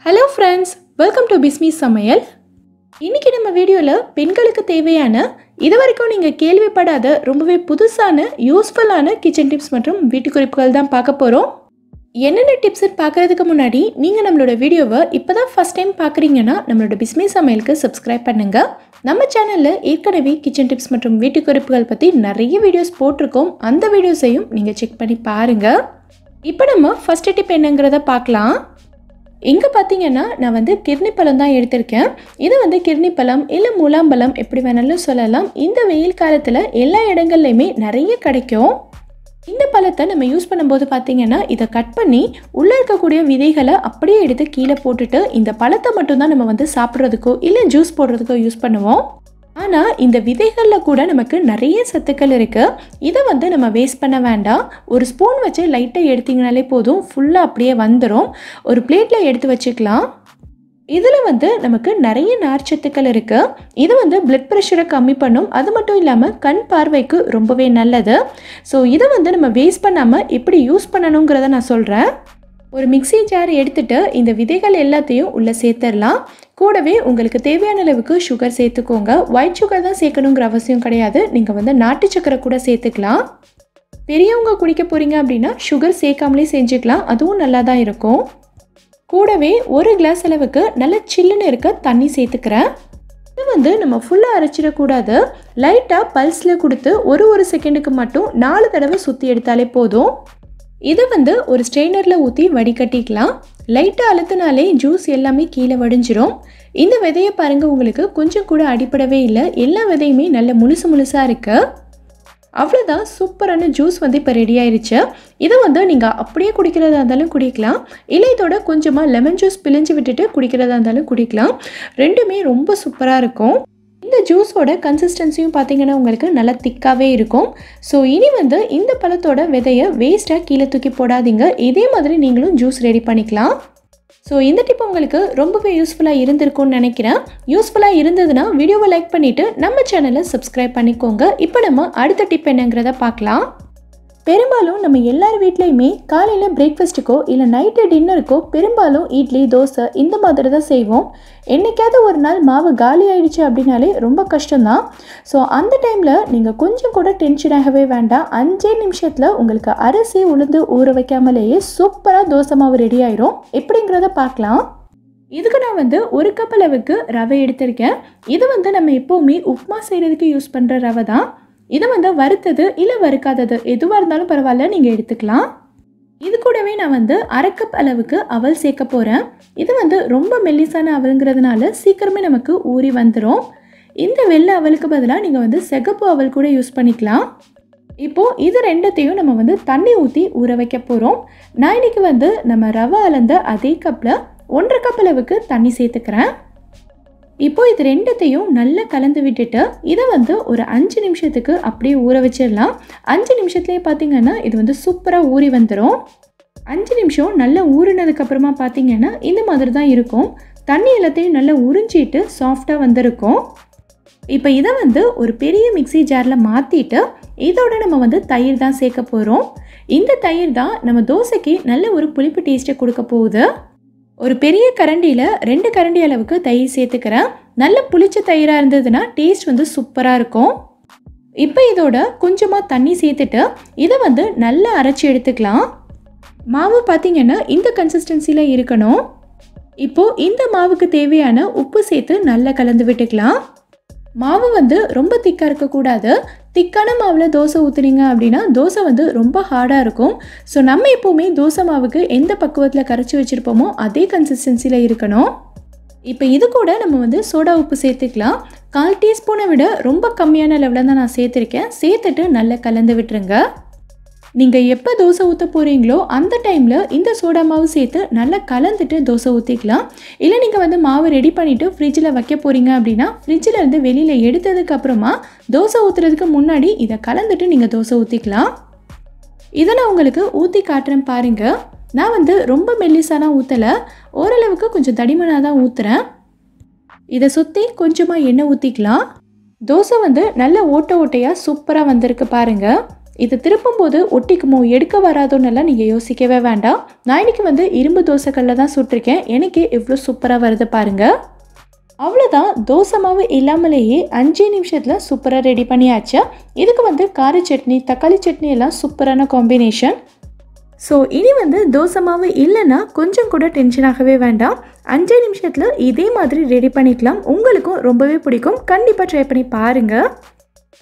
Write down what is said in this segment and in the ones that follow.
Hello friends, welcome to Bismi Samayal. இன்னைக்கு நம்ம வீடியோல பெண்களுக்கு தேவையான இதுவரைக்கும் நீங்க கேள்விப்படாத ரொம்பவே புதுசான யூஸ்ஃபுல்லான கிச்சன் டிப்ஸ் மற்றும் வீட்டு குறிப்புகள் தான் பார்க்க போறோம். என்னென்ன டிப்ஸ் பார்க்கிறதுக்கு முன்னாடி நீங்க நம்மளோட வீடியோவை இப்பதான் ஃபர்ஸ்ட் டைம் பார்க்கறீங்கன்னா நம்மளோட பிஸ்மி சமையலுக்கு சப்ஸ்கிரைப் பண்ணுங்க. நம்ம சேனல்ல ஏற்கனவே கிச்சன் டிப்ஸ் மற்றும் வீட்டு குறிப்புகள் பத்தி நிறைய வீடியோஸ் போட்டிருக்கோம். அந்த வீடியோஸையும் நீங்க செக் பண்ணி பாருங்க. இப்போ நம்ம ஃபர்ஸ்ட் டிப் என்னங்கறத பார்க்கலாம். இங்க பாத்தீங்கன்னா நான் வந்து கிர்னி பழம் தான் எடுத்துர்க்கேன். இது வந்து கிர்னி பழம் இல்ல முலாம்பழம் எப்படி வேணாலும் சொல்லலாம். இந்த வெயில் காலத்துல எல்லா இடங்கள்லயுமே நிறைய கிடைக்கும். இந்த பழத்தை நம்ம யூஸ் பண்ணும்போது பாத்தீங்கன்னா இத கட் பண்ணி உள்ள இருக்கக்கூடிய விதைகளை அப்படியே எடுத்து கீழே போட்டுட்டு இந்த பழத்தை மட்டும் தான் நம்ம வந்து சாப்பிடுறதுக்கோ இல்ல ஜூஸ் போடுறதுக்கோ யூஸ் பண்ணுவோம். ஆனா இந்த விதைகள்ல கூட நமக்கு நிறைய சத்துக்கள் இருக்கு. இத வந்து நம்ம வேஸ்ட் பண்ண வேண்டாம். ஒரு ஸ்பூன் வச்சு லைட்டா எடுத்தீங்கனாலே போதும், ஃபுல்லா அப்படியே வந்துரும். ஒரு பிளேட்ல எடுத்து வச்சுக்கலாம். இதுல வந்து நமக்கு நிறைய நார்ச்சத்துக்கள் இருக்கு. இது வந்து பிளட் பிரஷரை கம்மி பண்ணும். அது மட்டும் இல்லாம கண் பார்வைக்கு ரொம்பவே நல்லது. ஸோ இதை வந்து நம்ம வேஸ்ட் பண்ணாம எப்படி யூஸ் பண்ணணுங்கிறத நான் சொல்றேன். ஒரு மிக்ஸி ஜார் எடுத்துட்டு இந்த விதைகள் எல்லாத்தையும் உள்ள சேர்த்துடலாம். கூடவே உங்களுக்கு தேவையான அளவுக்கு சுகர் சேர்த்துக்கோங்க. ஒயிட் சுகர் தான் சேர்க்கணுங்கிற அவசியம் கிடையாது. நீங்க வந்து நாட்டு சக்கரை கூட சேர்த்துக்கலாம். பெரியவங்க குடிக்க போறீங்க அப்படின்னா சுகர் சேர்க்காமலே செஞ்சுக்கலாம், அதுவும் நல்லா தான் இருக்கும். கூடவே ஒரு கிளாஸ் அளவுக்கு நல்ல சில்லுன்னு இருக்க தண்ணி சேர்த்துக்கிறேன். இது வந்து நம்ம ஃபுல்லாக அரைச்சிடக்கூடாது. லைட்டாக பல்ஸில் கொடுத்து ஒரு செகண்டுக்கு மட்டும் 4 தடவை சுற்றி எடுத்தாலே போதும். இதை வந்து ஒரு ஸ்ட்ரெயினரில் ஊற்றி வடிகட்டிக்கலாம். லைட்டாக அழுத்தினாலே ஜூஸ் எல்லாமே கீழே வடிஞ்சிரும். இந்த விதையை பாருங்க, உங்களுக்கு கொஞ்சம் கூட அடிப்படவே இல்லை. எல்லா விதையுமே நல்ல முழுசாக இருக்கு. அவ்வளோதான், சூப்பரான ஜூஸ் வந்து இப்போ ரெடி ஆயிடுச்சு. இதை வந்து நீங்கள் அப்படியே குடிக்கிறதா இருந்தாலும் குடிக்கலாம், இல்லை இதோட கொஞ்சமாக லெமன் ஜூஸ் பிழிஞ்சு விட்டுட்டு குடிக்கிறதா இருந்தாலும் குடிக்கலாம். ரெண்டுமே ரொம்ப சூப்பராக இருக்கும். இந்த ஜூஸோட கன்சிஸ்டன்சியும் பார்த்தீங்கன்னா உங்களுக்கு நல்லா திக்காகவே இருக்கும். ஸோ இனி வந்து இந்த பழத்தோட விதையை வேஸ்ட்டாக கீழே தூக்கி போடாதீங்க. இதே மாதிரி நீங்களும் ஜூஸ் ரெடி பண்ணிக்கலாம். ஸோ இந்த டிப் உங்களுக்கு ரொம்பவே யூஸ்ஃபுல்லாக இருந்திருக்கும்னு நினைக்கிறேன். யூஸ்ஃபுல்லாக இருந்ததுன்னா வீடியோவை லைக் பண்ணிவிட்டு நம்ம சேனலை சப்ஸ்கிரைப் பண்ணிக்கோங்க. இப்போ நம்ம அடுத்த டிப் என்னங்கிறத பார்க்கலாம். பெரும்பாலும் நம்ம எல்லார் வீட்லேயுமே காலையில் பிரேக்ஃபாஸ்ட்டுக்கோ இல்லை நைட்டு டின்னருக்கோ பெரும்பாலும் இட்லி தோசை இந்த மாதிரி தான் செய்வோம். என்றைக்காவது ஒரு நாள் மாவு காலி ஆயிடுச்சு அப்படின்னாலே ரொம்ப கஷ்டம்தான். ஸோ அந்த டைமில் நீங்கள் கொஞ்சம் கூட டென்ஷன் ஆகவே வேண்டாம். 5 நிமிஷத்தில் உங்களுக்கு அரிசி உளுந்து ஊற வைக்காமலேயே சூப்பராக தோசை மாவு ரெடி ஆயிரும். எப்படிங்கிறத பார்க்கலாம். இதுக்கு நான் வந்து 1 கப் அளவுக்கு ரவை எடுத்திருக்கேன். இது வந்து நம்ம எப்போவுமே உப்புமா செய்கிறதுக்கு யூஸ் பண்ணுற ரவை தான். இதை வந்து வறுத்தது இல்லை வறுக்காதது எதுவாக இருந்தாலும் பரவாயில்ல, நீங்கள் எடுத்துக்கலாம். இது கூடவே நான் வந்து 1/2 கப் அளவுக்கு அவல் சேர்க்க போகிறேன். இது வந்து ரொம்ப மெல்லிசான அவலுங்கிறதுனால சீக்கிரமே நமக்கு ஊறி வந்துடும். இந்த வெள்ளை அவலுக்கு பதிலாக நீங்கள் வந்து சிகப்பு அவல் கூட யூஸ் பண்ணிக்கலாம். இப்போது இது ரெண்டத்தையும் நம்ம வந்து தண்ணி ஊற்றி ஊற வைக்க போகிறோம். நான் இன்றைக்கி வந்து நம்ம ரவை அளந்த அதே கப்பில் 1/2 கப் அளவுக்கு தண்ணி சேர்த்துக்கிறேன். இப்போது இது ரெண்டத்தையும் நல்லா கலந்து விட்டுட்டு இதை வந்து ஒரு 5 நிமிஷத்துக்கு அப்படியே ஊற வச்சிடலாம். 5 நிமிஷத்துலேயே பார்த்தீங்கன்னா இது வந்து சூப்பராக ஊறி வந்துடும். 5 நிமிஷம் நல்லா ஊறினதுக்கப்புறமா பார்த்தீங்கன்னா இந்த மாதிரி தான் இருக்கும். தண்ணி எல்லாத்தையும் நல்லா உறிஞ்சிட்டு சாஃப்டாக வந்திருக்கும். இப்போ இதை வந்து ஒரு பெரிய மிக்ஸி ஜாரில் மாற்றிட்டு இதோட நம்ம வந்து தயிர் தான் சேர்க்க போகிறோம். இந்த தயிர் தான் நம்ம தோசைக்கு நல்ல ஒரு புளிப்பு டேஸ்ட்டை கொடுக்க போகுது. ஒரு பெரிய கரண்டியில் 2 கரண்டி அளவுக்கு தயிர் சேர்த்துக்கிறேன். நல்ல புளிச்ச தயிராக இருந்ததுன்னா டேஸ்ட் வந்து சூப்பராக இருக்கும். இப்போ இதோட கொஞ்சமாக தண்ணி சேர்த்துட்டு இதை வந்து நல்லா அரைச்சி எடுத்துக்கலாம். மாவு பார்த்திங்கன்னா இந்த கன்சிஸ்டன்சியில் இருக்கணும். இப்போது இந்த மாவுக்கு தேவையான உப்பு சேர்த்து நல்லா கலந்து விட்டுக்கலாம். மாவு வந்து ரொம்ப திக்காக இருக்கக்கூடாது. திக்கான மாவில் தோசை ஊற்றுனீங்க அப்படின்னா தோசை வந்து ரொம்ப ஹார்டாக இருக்கும். ஸோ நம்ம எப்போவுமே தோசை மாவுக்கு எந்த பக்குவத்தில் கரைச்சி வச்சுருப்போமோ அதே கன்சிஸ்டன்சியில் இருக்கணும். இப்போ இது கூட நம்ம வந்து சோடா உப்பு சேர்த்துக்கலாம். 1/4 டீஸ்பூனை விட ரொம்ப கம்மியான லெவலில் தான் நான் சேர்த்துருக்கேன். சேர்த்துட்டு நல்லா கலந்து விட்டுருங்க. நீங்கள் எப்போ தோசை ஊற்ற போகிறீங்களோ அந்த டைமில் இந்த சோடா மாவு சேர்த்து நல்லா கலந்துட்டு தோசை ஊற்றிக்கலாம். இல்லை நீங்கள் வந்து மாவு ரெடி பண்ணிவிட்டு ஃப்ரிட்ஜில் வைக்க போகிறீங்க அப்படின்னா ஃப்ரிட்ஜில் இருந்து வெளியில் எடுத்ததுக்கப்புறமா தோசை ஊற்றுறதுக்கு முன்னாடி இதை கலந்துட்டு நீங்கள் தோசை ஊற்றிக்கலாம். இதை நான் உங்களுக்கு ஊற்றி காட்டுறேன் பாருங்கள். நான் வந்து ரொம்ப மெல்லிசாலாம் ஊற்றலை, ஓரளவுக்கு கொஞ்சம் தடிமனாக தான் ஊற்றுறேன். இதை சுற்றி கொஞ்சமாக எண்ணெய் ஊற்றிக்கலாம். தோசை வந்து நல்ல ஓட்டையாக சூப்பராக வந்திருக்கு பாருங்கள். இது திருப்பும்போது ஒட்டிக்குமோ எடுக்க வராதோன்னெல்லாம் நீங்கள் யோசிக்கவே வேண்டாம். நான் இன்றைக்கி வந்து இரும்பு தோசைக்கல்லில் தான் சுட்டிருக்கேன். எனக்கே எவ்வளோ சூப்பராக வருது பாருங்கள். அவ்வளோதான், தோசை மாவு இல்லாமலேயே 5 நிமிஷத்தில் சூப்பராக ரெடி பண்ணியாச்சு. இதுக்கு வந்து கார சட்னி, தக்காளி சட்னி எல்லாம் சூப்பரான காம்பினேஷன். ஸோ இனி வந்து தோசை மாவு இல்லைன்னா கொஞ்சம் கூட டென்ஷனாகவே வேண்டாம். 5 நிமிஷத்தில் இதே மாதிரி ரெடி பண்ணிக்கலாம். உங்களுக்கும் ரொம்பவே பிடிக்கும். கண்டிப்பாக ட்ரை பண்ணி பாருங்கள்.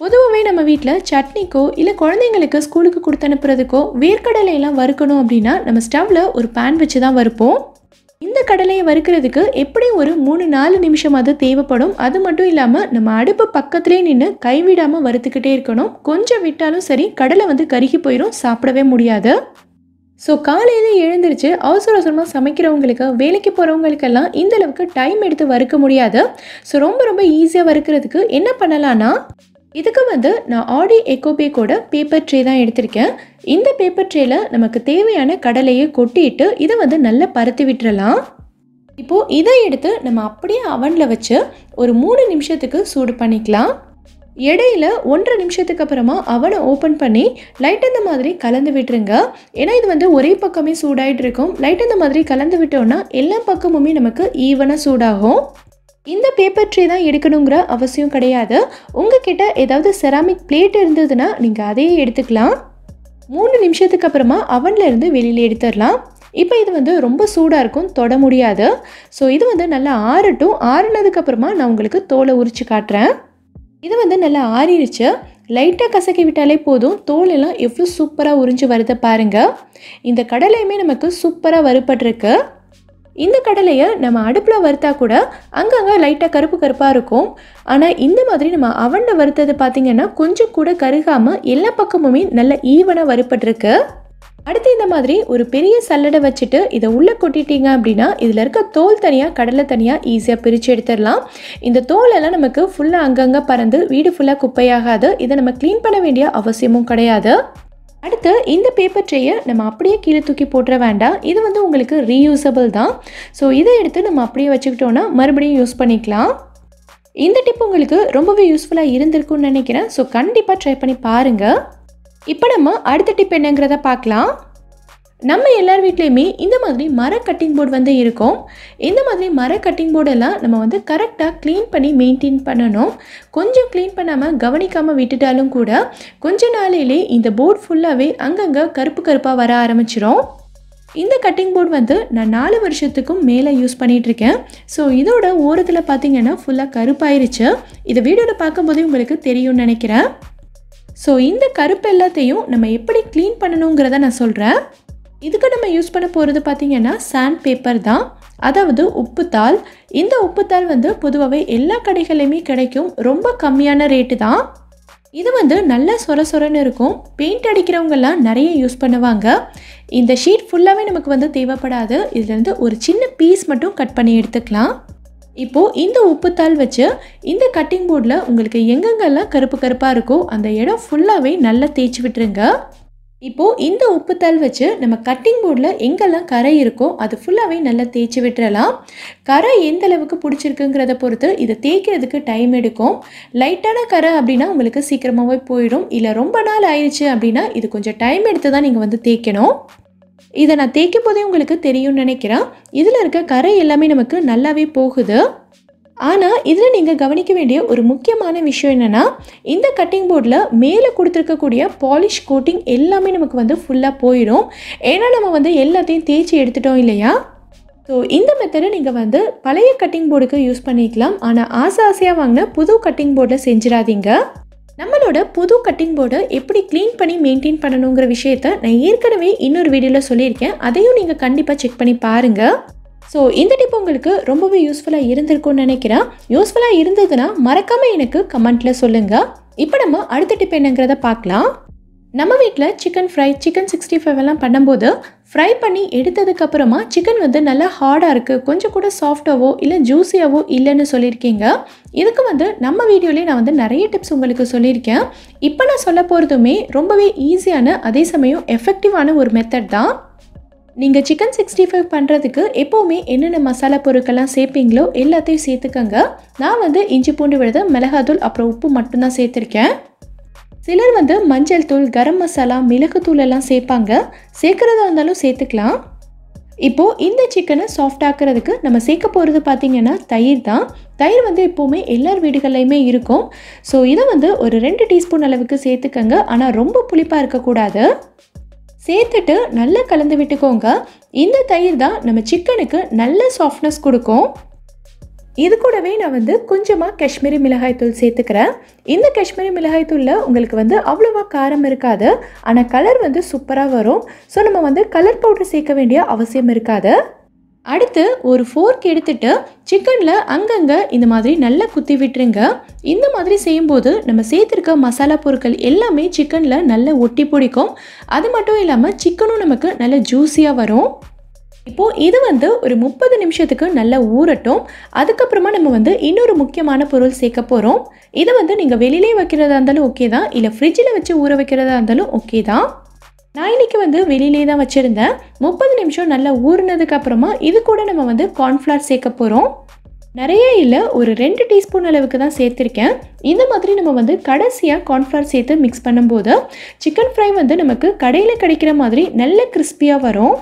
பொதுவாகவே நம்ம வீட்டில் சட்னிக்கோ இல்லை குழந்தைங்களுக்கு ஸ்கூலுக்கு கொடுத்து அனுப்புறதுக்கோ வேர்க்கடலையெல்லாம் வறுக்கணும் அப்படின்னா நம்ம ஸ்டவ்வில் ஒரு பேன் வச்சு தான் வறுப்போம். இந்த கடலையை வறுக்கிறதுக்கு எப்படியும் ஒரு 3-4 நிமிஷமாவது தேவைப்படும். அது மட்டும் இல்லாமல் நம்ம அடுப்பு பக்கத்துலேயே நின்று கைவிடாமல் வறுத்துக்கிட்டே இருக்கணும். கொஞ்சம் விட்டாலும் சரி கடலை வந்து கருகி போயிடும், சாப்பிடவே முடியாது. ஸோ காலையில் எழுந்திரிச்சு அவசர அவசரமாக சமைக்கிறவங்களுக்கு, வேலைக்கு போகிறவங்களுக்கெல்லாம் இந்தளவுக்கு டைம் எடுத்து வறுக்க முடியாது. ஸோ ரொம்ப ஈஸியாக வறுக்கிறதுக்கு என்ன பண்ணலான்னா, இதுக்கு வந்து நான் ஆடி எக்கோபேக்கோட பேப்பர் ட்ரே தான் எடுத்திருக்கேன். இந்த பேப்பர் ட்ரேயில் நமக்கு தேவையான கடலையை கொட்டிட்டு இதை வந்து நல்லா பருத்தி விட்டுறலாம். இப்போது இதை எடுத்து நம்ம அப்படியே அவனில் வச்சு ஒரு 3 நிமிஷத்துக்கு சூடு பண்ணிக்கலாம். இடையில 1.5 நிமிஷத்துக்கு அப்புறமா அவனை ஓப்பன் பண்ணி லைட் இந்த மாதிரி கலந்து விட்டுருங்க. ஏன்னா இது வந்து ஒரே பக்கமே சூடாகிட்டு இருக்கும். லைட் இந்த மாதிரி கலந்து விட்டோன்னா எல்லா பக்கமுமே நமக்கு ஈவனாக சூடாகும். இந்த பேப்பர் ட்ரே தான் எடுக்கணுங்கிற அவசியம் கிடையாது. உங்ககிட்ட ஏதாவது செராமிக் பிளேட் இருந்ததுன்னா நீங்கள் அதையே எடுத்துக்கலாம். 3 நிமிஷத்துக்கு அப்புறமா அவனில் இருந்து வெளியில் எடுத்துடலாம். இப்போ இது வந்து ரொம்ப சூடாக இருக்கும், தொட முடியாது. ஸோ இது வந்து நல்லா ஆறட்டும். ஆறுனதுக்கப்புறமா நான் உங்களுக்கு தோலை உரித்து காட்டுறேன். இது வந்து நல்லா ஆறிடுச்சு. லைட்டாக கசக்கி விட்டாலே போதும். தோலெல்லாம் எவ்வளோ சூப்பராக உறிஞ்சு வருது பாருங்கள். இந்த கடலையுமே நமக்கு சூப்பராக வறுபட்டிருக்கு. இந்த கடலையை நம்ம அடுப்பில் வறுத்தா கூட அங்கங்கே லைட்டாக கருப்பாக இருக்கும். ஆனால் இந்த மாதிரி நம்ம அவனில் வறுத்தது பார்த்திங்கன்னா கொஞ்சம் கூட கருகாமல் எல்லா பக்கமுமே நல்ல ஈவனாக வறுபட்டிருக்கு. அடுத்து இந்த மாதிரி ஒரு பெரிய சல்லடை வச்சுட்டு இதை உள்ளே கொட்டிட்டீங்க அப்படின்னா இதில் இருக்க தோல் தனியாக, கடலை தனியாக ஈஸியாக பிரித்து எடுத்துடலாம். இந்த தோலெல்லாம் நமக்கு ஃபுல்லாக அங்கங்கே பறந்து வீடு ஃபுல்லாக குப்பையாகாது. இதை நம்ம க்ளீன் பண்ண வேண்டிய அவசியமும் கிடையாது. அடுத்து இந்த பேப்பர் ட்ரேயை நம்ம அப்படியே கீழே தூக்கி போட்டுற வேண்டாம். இது வந்து உங்களுக்கு ரீயூசபிள் தான். ஸோ இதை எடுத்து நம்ம அப்படியே வச்சுக்கிட்டோன்னா மறுபடியும் யூஸ் பண்ணிக்கலாம். இந்த டிப் உங்களுக்கு ரொம்பவே யூஸ்ஃபுல்லாக இருந்திருக்கும்னு நினைக்கிறேன். ஸோ கண்டிப்பாக ட்ரை பண்ணி பாருங்கள். இப்போ நம்ம அடுத்த டிப் என்னங்கிறத பார்க்கலாம். நம்ம எல்லார் வீட்லேயுமே இந்த மாதிரி மர கட்டிங் போர்டு வந்து இருக்கும். இந்த மாதிரி மர கட்டிங் போர்டெல்லாம் நம்ம வந்து கரெக்டாக க்ளீன் பண்ணி மெயின்டைன் பண்ணணும். கொஞ்சம் க்ளீன் பண்ணாமல் கவனிக்காமல் விட்டுட்டாலும் கூட கொஞ்ச நாளையிலே இந்த போர்டு ஃபுல்லாகவே அங்கங்கே கருப்பாக வர ஆரம்பிச்சிடும். இந்த கட்டிங் போர்டு வந்து நான் 4 வருஷத்துக்கும் மேலே யூஸ் பண்ணிகிட்ருக்கேன். ஸோ இதோட ஓரத்தில் பார்த்திங்கன்னா ஃபுல்லாக கருப்பாயிருச்சு. இதை வீடியோவில் பார்க்கும்போதே உங்களுக்கு தெரியும்னு நினைக்கிறேன். ஸோ இந்த கருப்பு எல்லாத்தையும் நம்ம எப்படி க்ளீன் பண்ணணுங்கிறத நான் சொல்கிறேன். இதுக்கு நம்ம யூஸ் பண்ண போகிறது பார்த்திங்கன்னா சாண்ட் பேப்பர் தான், அதாவது உப்புத்தாள். இந்த உப்புத்தாள் வந்து பொதுவாகவே எல்லா கடைகளையுமே கிடைக்கும். ரொம்ப கம்மியான ரேட்டு தான். இது வந்து நல்லா சொரன்னு இருக்கும். பெயிண்ட் அடிக்கிறவங்கெல்லாம் நிறைய யூஸ் பண்ணுவாங்க. இந்த ஷீட் ஃபுல்லாகவே நமக்கு வந்து தேவைப்படாது. இதுலேருந்து ஒரு சின்ன பீஸ் மட்டும் கட் பண்ணி எடுத்துக்கலாம். இப்போது இந்த உப்புத்தாள் வச்சு இந்த கட்டிங் போர்டில் உங்களுக்கு எங்கெங்கெல்லாம் கருப்பாக இருக்கோ அந்த இடம் ஃபுல்லாகவே நல்லா தேய்ச்சி விட்டுருங்க. இப்போது இந்த உப்புத்தாள் வச்சு நம்ம கட்டிங் போர்டில் எங்கெல்லாம் கரை இருக்கோ அது ஃபுல்லாகவே நல்லா தேய்ச்சி விட்டுறலாம். கரை எந்த அளவுக்கு பிடிச்சிருக்குங்கிறத பொறுத்து இதை தேய்க்கிறதுக்கு டைம் எடுக்கும். லைட்டான கரை அப்படின்னா உங்களுக்கு சீக்கிரமாகவே போயிடும். இல்லை ரொம்ப நாள் ஆயிடுச்சு அப்படின்னா இது கொஞ்சம் டைம் எடுத்து தான் நீங்கள் வந்து தேய்க்கணும். இதை நான் தேய்க்கும் போதே உங்களுக்கு தெரியும்னு நினைக்கிறேன். இதில் இருக்க கரை எல்லாமே நமக்கு நல்லாவே போகுது. ஆனால் இதில் நீங்கள் கவனிக்க வேண்டிய ஒரு முக்கியமான விஷயம் என்னென்னா, இந்த கட்டிங் போர்டில் மேலே கொடுத்துருக்கக்கூடிய பாலிஷ் கோட்டிங் எல்லாமே நமக்கு வந்து ஃபுல்லாக போயிடும். ஏன்னா நம்ம வந்து எல்லாத்தையும் தேய்ச்சி எடுத்துட்டோம் இல்லையா. ஸோ இந்த மெத்தடை நீங்கள் வந்து பழைய கட்டிங் போர்டுக்கு யூஸ் பண்ணிக்கலாம். ஆனால் ஆசையாக வாங்கின புது கட்டிங் போர்டில் செஞ்சிடாதீங்க. நம்மளோட புது கட்டிங் போர்டை எப்படி க்ளீன் பண்ணி மெயின்டைன் பண்ணணுங்கிற விஷயத்த நான் ஏற்கனவே இன்னொரு வீடியோவில் சொல்லியிருக்கேன். அதையும் நீங்கள் கண்டிப்பாக செக் பண்ணி பாருங்கள். ஸோ இந்த டிப் உங்களுக்கு ரொம்பவே யூஸ்ஃபுல்லாக இருந்திருக்கும்னு நினைக்கிறேன். யூஸ்ஃபுல்லாக இருந்ததுன்னா மறக்காமல் எனக்கு கமெண்ட்டில் சொல்லுங்கள். இப்போ நம்ம அடுத்த டிப் என்னங்கிறத பார்க்கலாம். நம்ம வீட்டில் சிக்கன் ஃப்ரை, சிக்கன் 65 எல்லாம் பண்ணும்போது ஃப்ரை பண்ணி எடுத்ததுக்கப்புறமா சிக்கன் வந்து நல்லா ஹார்டாக இருக்குது, கொஞ்சம் கூட சாஃப்டாகவோ இல்லை ஜூஸியாகவோ இல்லைன்னு சொல்லியிருக்கீங்க. இதுக்கு வந்து நம்ம வீடியோலேயே நான் வந்து நிறைய டிப்ஸ் உங்களுக்கு சொல்லியிருக்கேன். இப்போ நான் சொல்ல போகிறதுமே ரொம்பவே ஈஸியான அதே சமயம் எஃபெக்டிவான ஒரு மெத்தட் தான். நீங்கள் சிக்கன் 65 பண்ணுறதுக்கு எப்போவுமே என்னென்ன மசாலா பொருட்கள்லாம் சேர்ப்பீங்களோ எல்லாத்தையும் சேர்த்துக்கங்க. நான் வந்து இஞ்சி பூண்டு விழுது, மிளகாத்தூள், அப்புறம் உப்பு மட்டும்தான் சேர்த்துருக்கேன். சிலர் வந்து மஞ்சள் தூள், கரம் மசாலா, மிளகுத்தூள் எல்லாம் சேர்ப்பாங்க. சேர்க்குறதா இருந்தாலும் சேர்த்துக்கலாம். இப்போது இந்த சிக்கனை சாஃப்ட் ஆக்கிறதுக்கு நம்ம சேர்க்க போகிறது பார்த்திங்கன்னா தயிர் தான். தயிர் வந்து எப்போவுமே எல்லார் வீடுகள்லையுமே இருக்கும். ஸோ இதை வந்து ஒரு 2 டீஸ்பூன் அளவுக்கு சேர்த்துக்கங்க. ஆனால் ரொம்ப புளிப்பாக இருக்கக்கூடாது. சேர்த்துட்டு நல்லா கலந்து விட்டுக்கோங்க. இந்த தயிர் தான் நம்ம சிக்கனுக்கு நல்ல சாஃப்ட்னஸ் கொடுக்கும். இது கூடவே நான் வந்து கொஞ்சமாக காஷ்மீரி மிளகாய்த்தூள் சேர்த்துக்கிறேன். இந்த காஷ்மீரி மிளகாய்த்தூளில் உங்களுக்கு வந்து அவ்வளோவா காரம் இருக்காது. ஆனால் கலர் வந்து சூப்பராக வரும். ஸோ நம்ம வந்து கலர் பவுடர் சேர்க்க வேண்டிய அவசியம் இருக்காது. அடுத்து ஒரு ஃபோர்க் எடுத்துட்டு சிக்கனில் அங்கங்கே இந்த மாதிரி நல்லா குத்தி விட்டுருங்க. இந்த மாதிரி செய்யும்போது நம்ம சேர்த்துருக்க மசாலா பொருட்கள் எல்லாமே சிக்கனில் நல்லா ஒட்டி பிடிக்கும். அது மட்டும் இல்லாமல் சிக்கனும் நமக்கு நல்ல ஜூஸியாக வரும். இப்போது இது வந்து ஒரு 30 நிமிஷத்துக்கு நல்லா ஊறட்டும். அதுக்கப்புறமா நம்ம வந்து இன்னொரு முக்கியமான பொருள் சேர்க்க போகிறோம். இதை வந்து நீங்கள் வெளியிலே வைக்கிறதா இருந்தாலும் ஓகே தான், இல்லை ஃப்ரிட்ஜில் வச்சு ஊற வைக்கிறதா இருந்தாலும் ஓகே தான். நான் இன்றைக்கி வந்து வெளியிலே தான் வச்சுருந்தேன். 30 நிமிஷம் நல்லா ஊறினதுக்கப்புறமா இது கூட நம்ம வந்து கார்ன்ஃப்ளவர் சேர்க்க போகிறோம். நிறைய இல்லை, ஒரு 2 டீஸ்பூன் அளவுக்கு தான் சேர்த்துருக்கேன். இந்த மாதிரி நம்ம வந்து கடைசியாக கார்ன்ஃப்ளவர் சேர்த்து மிக்ஸ் பண்ணும்போது சிக்கன் ஃப்ரை வந்து நமக்கு கடையில் கிடைக்கிற மாதிரி நல்ல கிறிஸ்பியாக வரும்.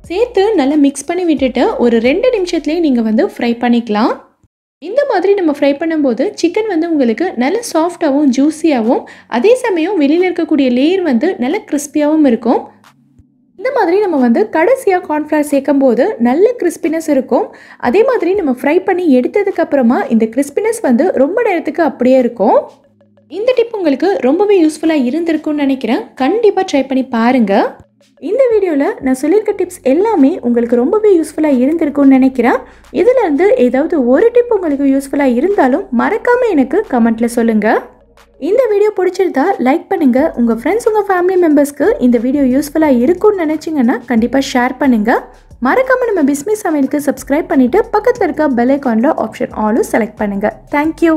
சேர்த்து நல்லா மிக்ஸ் பண்ணி விட்டுட்டு ஒரு 2 நிமிஷத்துலேயே நீங்கள் வந்து ஃப்ரை பண்ணிக்கலாம். இந்த மாதிரி நம்ம ஃப்ரை பண்ணும்போது சிக்கன் வந்து உங்களுக்கு நல்ல சாஃப்டாகவும் ஜூஸியாகவும், அதே சமயம் வெளியில் இருக்கக்கூடிய லேயர் வந்து நல்ல கிறிஸ்பியாகவும் இருக்கும். இந்த மாதிரி நம்ம வந்து கடைசியாக கார்ன்ஃப்ளவர் சேர்க்கும் போது நல்ல கிறிஸ்பினஸ் இருக்கும். அதே மாதிரி நம்ம ஃப்ரை பண்ணி எடுத்ததுக்கப்புறமா இந்த கிறிஸ்பினஸ் வந்து ரொம்ப நேரத்துக்கு அப்படியே இருக்கும். இந்த டிப் உங்களுக்கு ரொம்பவே யூஸ்ஃபுல்லாக இருந்திருக்கும்னு நினைக்கிறேன். கண்டிப்பாக ட்ரை பண்ணி பாருங்கள். இந்த வீடியோவில் நான் சொல்லியிருக்க டிப்ஸ் எல்லாமே உங்களுக்கு ரொம்பவே யூஸ்ஃபுல்லாக இருந்திருக்கும்னு நினைக்கிறேன். இதிலேருந்து ஏதாவது ஒரு டிப் உங்களுக்கு யூஸ்ஃபுல்லாக இருந்தாலும் மறக்காமல் எனக்கு கமெண்ட்டில் சொல்லுங்கள். இந்த வீடியோ பிடிச்சிருந்தா லைக் பண்ணுங்கள். உங்கள் ஃப்ரெண்ட்ஸ், உங்கள் ஃபேமிலி மெம்பர்ஸ்க்கு இந்த வீடியோ யூஸ்ஃபுல்லாக இருக்கும்னு நினச்சிங்கன்னா கண்டிப்பாக ஷேர் பண்ணுங்கள். மறக்காமல் நம்ம பிஸ்மி சமையலுக்கு சப்ஸ்கிரைப் பண்ணிவிட்டு பக்கத்தில் இருக்க பெல் ஐக்கானில் ஆப்ஷன் ஆலும் செலக்ட் பண்ணுங்கள். தேங்க்யூ.